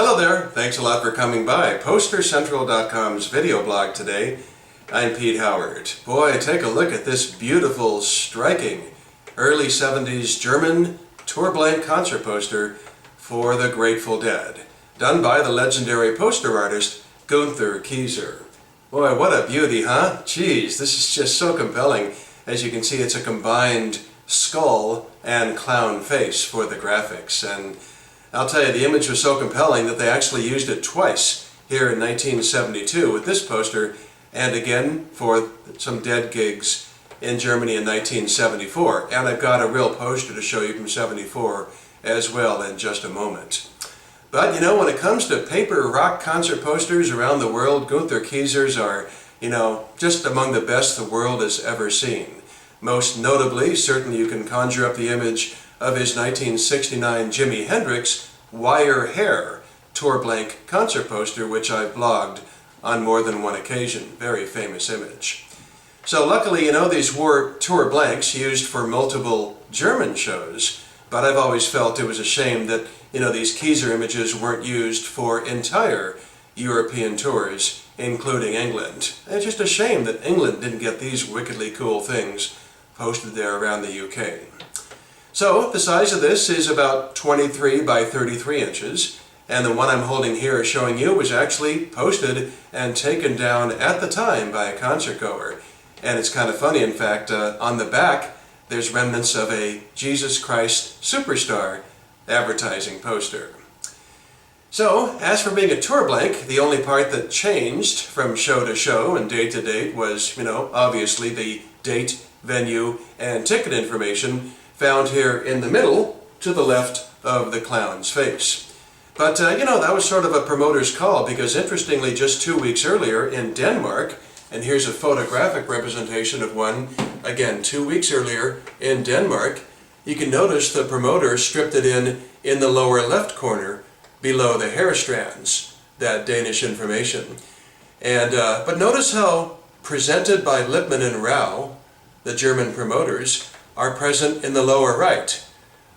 Hello there, thanks a lot for coming by PosterCentral.com's video blog today. I'm Pete Howard. Boy, take a look at this beautiful, striking early 70s German tour blank concert poster for the Grateful Dead, done by the legendary poster artist Kieser. Boy, what a beauty, huh? Geez, this is just so compelling. As you can see, it's a combined skull and clown face for the graphics, and I'll tell you, the image was so compelling that they actually used it twice here in 1972 with this poster, and again for some Dead gigs in Germany in 1974. And I've got a real poster to show you from '74 as well in just a moment. But you know, when it comes to paper rock concert posters around the world, Kieser's are, just among the best the world has ever seen. Most notably, certainly you can conjure up the image of his 1969 Jimi Hendrix wire hair tour blank concert poster, which I've blogged on more than one occasion. Very famous image. So luckily, these were tour blanks used for multiple German shows, but I've always felt it was a shame that, these Kieser images weren't used for entire European tours, including England. It's just a shame that England didn't get these wickedly cool things posted there around the UK. So the size of this is about 23 by 33 inches, and the one I'm holding here showing you was actually posted and taken down at the time by a concert goer. And it's kind of funny, in fact, on the back there's remnants of a Jesus Christ Superstar advertising poster. So, as for being a tour blank, the only part that changed from show to show and date to date was, obviously the date, venue, and ticket information found here in the middle to the left of the clown's face. But, that was sort of a promoter's call, because interestingly, just 2 weeks earlier in Denmark, and here's a photographic representation of one, again, 2 weeks earlier in Denmark, you can notice the promoter stripped it in the lower left corner below the hair strands, that Danish information. And, but notice how presented by Lippmann and Rau, the German promoters, are present in the lower right.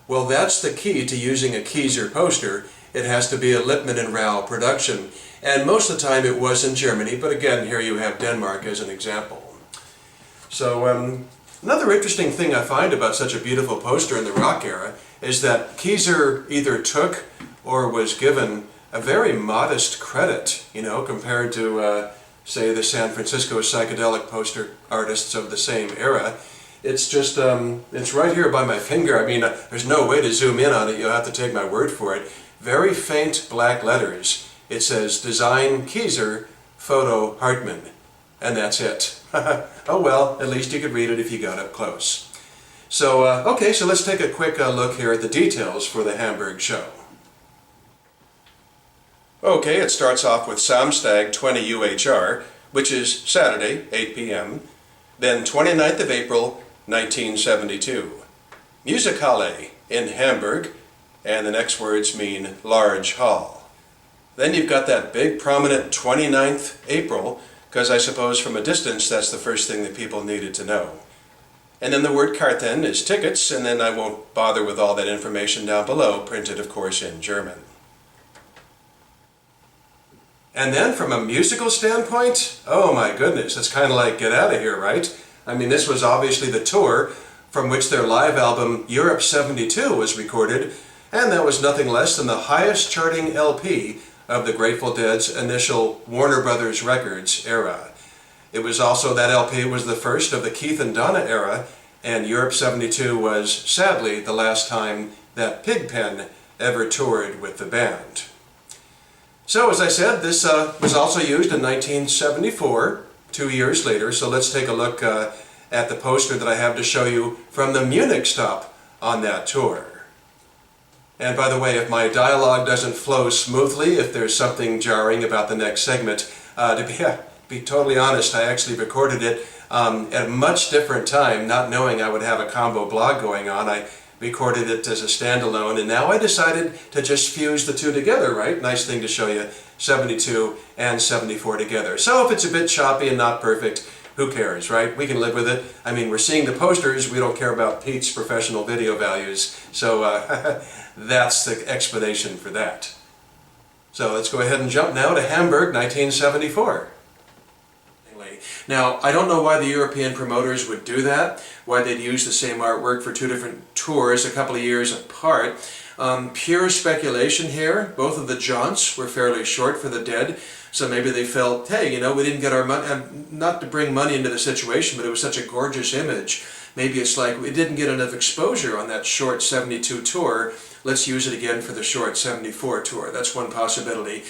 Well, that's the key to using a Kieser poster. It has to be a Lippmann and Rau production. And most of the time it was in Germany, but again, here you have Denmark as an example. So another interesting thing I find about such a beautiful poster in the rock era is that Kieser either took or was given a very modest credit, compared to, say, the San Francisco psychedelic poster artists of the same era. It's just, it's right here by my finger. I mean, there's no way to zoom in on it. You'll have to take my word for it. Very faint black letters. It says, Design Kieser, Photo Hartmann. And that's it. Oh well, at least you could read it if you got up close. So, okay, so let's take a quick look here at the details for the Hamburg show. Okay, it starts off with Samstag 20 UHR, which is Saturday, 8 p.m., then 29th of April, 1972. Musikhalle in Hamburg, and the next words mean large hall. Then you've got that big prominent 29th April, because I suppose from a distance that's the first thing that people needed to know. And then the word Karten is tickets, and then I won't bother with all that information down below, printed of course in German. And then from a musical standpoint, oh my goodness, it's kind of like Get Out of Here, right? I mean, this was obviously the tour from which their live album Europe 72 was recorded, and that was nothing less than the highest charting LP of the Grateful Dead's initial Warner Brothers Records era. It was also, that LP was the first of the Keith and Donna era, and Europe 72 was, sadly, the last time that Pigpen ever toured with the band. So, as I said, this was also used in 1974, 2 years later, so let's take a look at the poster that I have to show you from the Munich stop on that tour. And by the way, if my dialogue doesn't flow smoothly, if there's something jarring about the next segment, to be totally honest, I actually recorded it at a much different time, not knowing I would have a combo blog going on. I recorded it as a standalone, and now I decided to just fuse the two together, right? Nice thing to show you, 72 and 74 together. So if it's a bit choppy and not perfect, who cares, right? We can live with it. I mean, we're seeing the posters, we don't care about Pete's professional video values, so that's the explanation for that. So let's go ahead and jump now to Hamburg, 1974. Now, I don't know why the European promoters would do that, why they'd use the same artwork for two different tours a couple of years apart. Pure speculation here. Both of the jaunts were fairly short for the Dead, so maybe they felt, hey, you know, we didn't get our money, not to bring money into the situation, but it was such a gorgeous image. Maybe it's like we didn't get enough exposure on that short 72 tour, let's use it again for the short 74 tour. That's one possibility.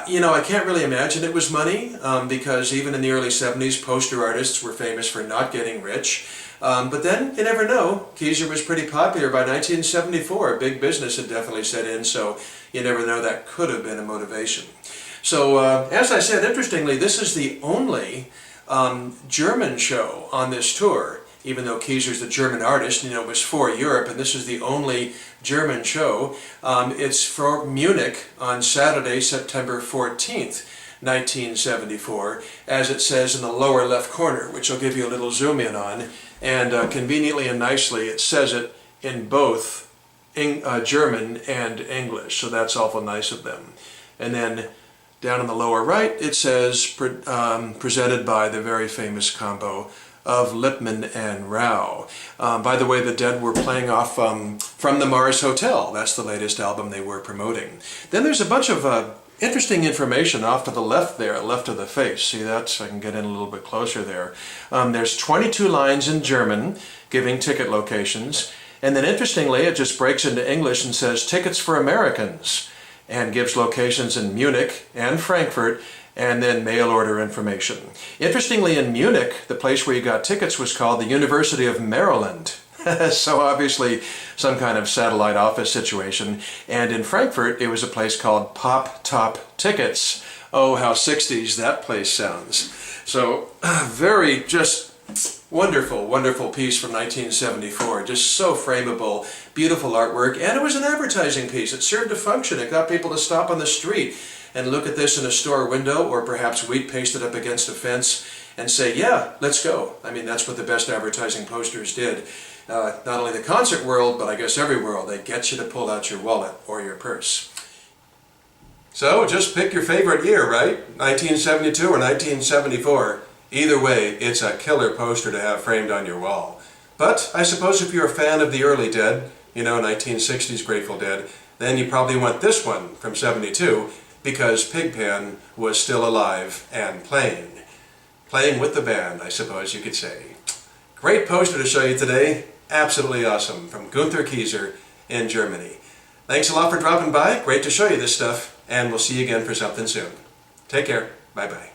You know, I can't really imagine it was money, because even in the early 70s, poster artists were famous for not getting rich. But then, you never know. Kieser was pretty popular by 1974. Big business had definitely set in, so you never know, that could have been a motivation. So, as I said, interestingly, this is the only German show on this tour. Even though Kieser's the German artist, you know, it was for Europe, and this is the only German show. It's for Munich on Saturday, September 14th, 1974, as it says in the lower left corner, which I'll give you a little zoom in on. And conveniently and nicely, it says it in both German and English, so that's awful nice of them. And then down in the lower right, it says presented by the very famous combo of Lippmann and Rau. By the way, the Dead were playing off From the Mars Hotel. That's the latest album they were promoting. Then there's a bunch of interesting information off to the left there, left of the face. See that? So I can get in a little bit closer there. There's 22 lines in German giving ticket locations. And then interestingly, it just breaks into English and says tickets for Americans, and gives locations in Munich and Frankfurt, and then mail order information. Interestingly, in Munich, the place where you got tickets was called the University of Maryland. So obviously some kind of satellite office situation. And in Frankfurt, it was a place called Pop Top Tickets. Oh, how 60s that place sounds. So very just wonderful, wonderful piece from 1974. Just so frameable, beautiful artwork. And it was an advertising piece. It served a function. It got people to stop on the street and look at this in a store window, or perhaps wheat pasted up against a fence, and say, yeah, let's go. I mean, that's what the best advertising posters did. Not only the concert world, but I guess every world. They get you to pull out your wallet or your purse. So just pick your favorite year, right? 1972 or 1974. Either way, it's a killer poster to have framed on your wall. But I suppose if you're a fan of the early Dead, you know, 1960s Grateful Dead, then you probably want this one from 72, because Pigpen was still alive and playing. Playing with the band, I suppose you could say. Great poster to show you today. Absolutely awesome. From Gunther Kieser in Germany. Thanks a lot for dropping by. Great to show you this stuff. And we'll see you again for something soon. Take care. Bye-bye.